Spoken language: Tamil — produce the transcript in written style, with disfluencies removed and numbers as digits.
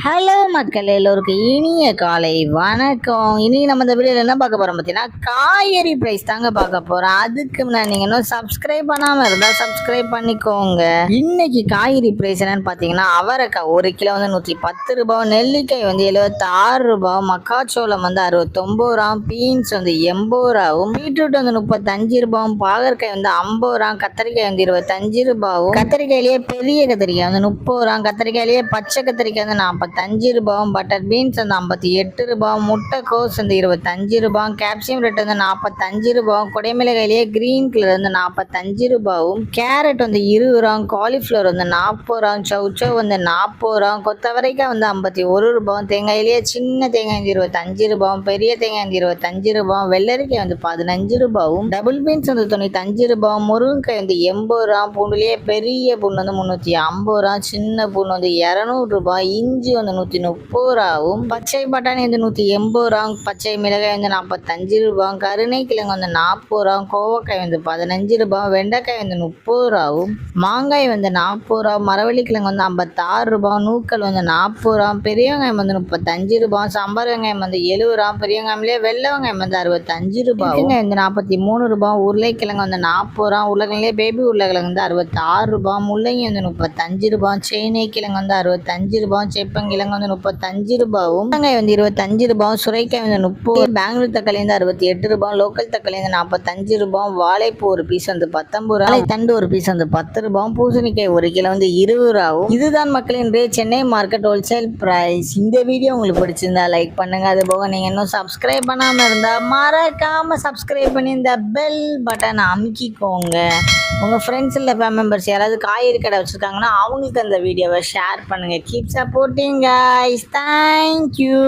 ஹலோ மக்கள் எல்லோருக்கும் இனிய காலை வணக்கம். இனி நம்ம இந்த வீடியோவில் என்ன பார்க்க போகிறோம் பார்த்தீங்கன்னா, காய்கறி ப்ரைஸ் தாங்க பார்க்க போகிறோம். அதுக்கு முன்னாடி நீங்கள் இன்னும் சப்ஸ்கிரைப் பண்ணாமல் இருந்தால் சப்ஸ்கிரைப் பண்ணிக்கோங்க. இன்னைக்கு காய்கறி ப்ரைஸ் என்னன்னு பார்த்தீங்கன்னா, அவரைக்காய் 1 கிலோ வந்து 110 ரூபா, நெல்லிக்காய் வந்து 76 ரூபா, மக்காச்சோளம் வந்து 69 ரூபா, பீன்ஸ் வந்து 80 ரூபாவும், பீட்ரூட் வந்து 35 ரூபாவும், பாகற்காய் வந்து 50 ரூபா, கத்திரிக்காய் வந்து 25 ரூபாவும், கத்திரிக்காயிலேயே பெரிய கத்திரிக்காய் வந்து 30 ரூபா, கத்திரிக்காயிலேயே பச்சை கத்திரிக்காய் வந்து 45 ரூபாயும், பட்டர் பீன்ஸ் வந்து 58 ரூபாய், முட்டைக்கோஸ் வந்து 25 ரூபாய், கேப்சியம் ரேட் வந்து 45 ரூபாய், குடைமிளகாயிலேயே கிரீன் கலர் வந்து 45 ரூபாயும், கேரட் வந்து 20 ரூபாய், காலிஃப்ளவர் வந்து 40 ரூபாய், சௌச்சோ வந்து 40 ரூபாய், கொத்தவரைக்காய் வந்து 51 ரூபாய், தேங்காயிலேயே சின்ன தேங்காய் வந்து 25 ரூபாய், பெரிய தேங்காய் வந்து 25 ரூபாய், வெள்ளரிக்காய் வந்து 15 ரூபாயும், டபுள் பீன்ஸ் வந்து 95 ரூபாய், முருங்கைக்காய் வந்து 80 ரூபாய், பூண்டுலேயே பெரிய பூண்டு வந்து 350 ரூபாய், சின்ன பூண்டு வந்து 200 ரூபாய், இஞ்சி வந்து 130 ரூபாவும், பச்சை பட்டாணி வந்து 180 ரூபாய், பச்சை மிளகாய் வந்து 45 ரூபாய், கருணை கிழங்கு வந்து 40 ரூபாய், கோவக்காய் வந்து 15 ரூபாய், வெண்டைக்காய் வந்து 30 ரூபாவும், மாங்காய் வந்து 40 ரூபாய், மரவள்ளி கிழங்கு வந்து 56 ரூபாய், நூக்கல் வந்து 40 ரூபாய், பெரிய வெங்காயம் வந்து 35 ரூபாய், சாம்பார் வெங்காயம் வந்து 70 ரூபாய், பெரிய வெங்காயம்லேயே வெள்ளை வெங்காயம் வந்து 65 ரூபாய், வெங்காயம் வந்து 43 ரூபாய், உருளைக்கிழங்கு வந்து 40 ரூபாய், உருளைக்கிழங்குலேயே பேபி உருளைக்கிழங்கு வந்து 66 ரூபாய், முள்ளங்கி வந்து 35 ரூபாய், சேனை கிழங்கு வந்து 65 ரூபாய், செப்பங்கிழங்கு வந்து 35 ரூபாயும், வெங்காயம் வந்து 25 ரூபாய், சுரைக்காய் வந்து 30, பெங்களூர் தக்காளி வந்து 68 ரூபாய், லோக்கல் தக்காளி வந்து 45 ரூபாய், வாழைப்பூ ஒரு பீஸ் வந்து 19 ரூபாய், தண்டு ஒரு பீஸ் வந்து 10 ரூபாய், பூசணிக்காய் 1 கிலோ வந்து 20 ரூபாயும். இதுதான் மக்களின் சென்னை மார்க்கெட் ஹோல்சேல் பிரைஸ். இந்த வீடியோ உங்களுக்கு பிடிச்சிருந்தா லைக் பண்ணுங்க. அது போக நீங்க இன்னும் சப்ஸ்கிரைப் பண்ணாம இருந்தா மறக்காம சப்ஸ்கிரைப் பண்ணி இந்த பெல் பட்டன் அமுக்கிக்கோங்க. உங்க ஃப்ரெண்ட்ஸ் இல்லை ஃபேமிலி மெம்பர்ஸ் யாராவது காய்கறி கடை வச்சிருக்காங்கன்னா அவங்களுக்கு அந்த வீடியோவை ஷேர் பண்ணுங்க. Keep supporting guys. Thank you.